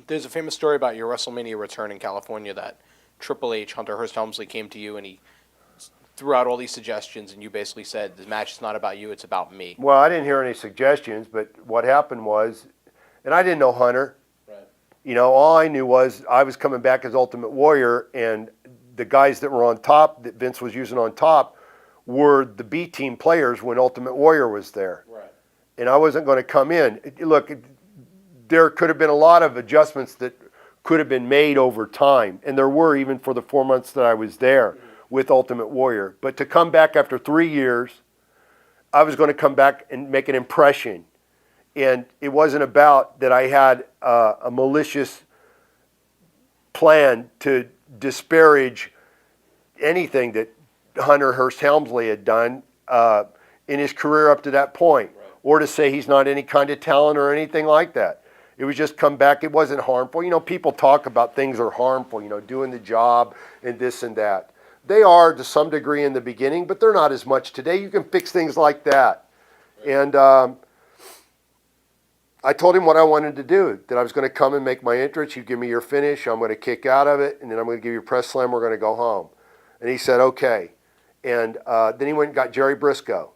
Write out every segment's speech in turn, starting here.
There's a famous story about your WrestleMania return in California that Triple H, Hunter Hearst Helmsley, came to you and he threw out all these suggestions, and you basically said, the match is not about you, it's about me. Well, I didn't hear any suggestions, but what happened was, and I didn't know Hunter. Right. You know, all I knew was I was coming back as Ultimate Warrior, and the guys that were on top, that Vince was using on top, were the B team players when Ultimate Warrior was there. Right. And I wasn't going to come in. Look, there could have been a lot of adjustments that could have been made over time, and there were even for the 4 months that I was there with Ultimate Warrior. But to come back after 3 years, I was going to come back and make an impression. And it wasn't about that I had a malicious plan to disparage anything that Hunter Hearst Helmsley had done in his career up to that point, Right. or to say he's not any kind of talent or anything like that. It was just come back. It wasn't harmful. You know, people talk about things are harmful, you know, doing the job and this and that. They are to some degree in the beginning, but they're not as much today. You can fix things like that. Right. And I told him what I wanted to do, that I was going to come and make my entrance. You give me your finish. I'm going to kick out of it, and then I'm going to give you a press slam. We're going to go home. And he said, okay. And then he went and got Jerry Briscoe.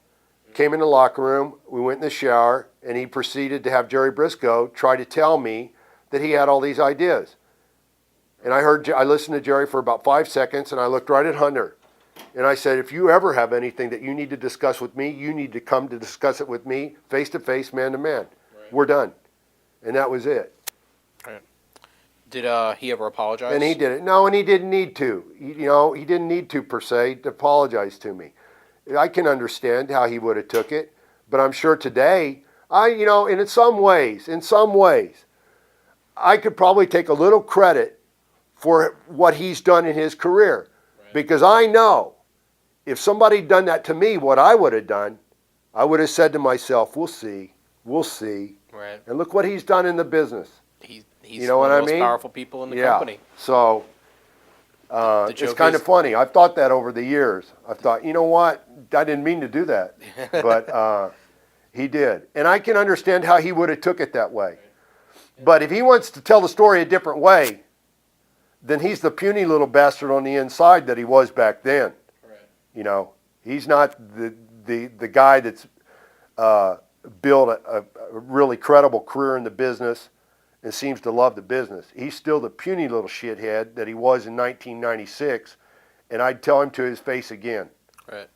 Came in the locker room. We went in the shower, and he proceeded to have Jerry Briscoe try to tell me that he had all these ideas. And I listened to Jerry for about 5 seconds, and I looked right at Hunter. And I said, if you ever have anything that you need to discuss with me, you need to come to discuss it with me, face to face, man to man. Right. We're done. And that was it. Right. Did he ever apologize? And he did it. No, and he didn't need to. He didn't need to, per se, to apologize to me. I can understand how he would have took it. But I'm sure today, and in some ways, I could probably take a little credit for what he's done in his career. Right. Because I know if somebody had done that to me, what I would have done, I would have said to myself, we'll see. Right. And look what he's done in the business. He's you know one what of the I most mean? powerful people in the Yeah. company. So it's kind of funny. I've thought that over the years. I've thought, you know what? I didn't mean to do that. But he did. And I can understand how he would have took it that way. But if he wants to tell the story a different way, then he's the puny little bastard on the inside that he was back then. Right. He's not the guy that's built a really credible career in the business and seems to love the business. He's still the puny little shithead that he was in 1996, and I'd tell him to his face again. Right.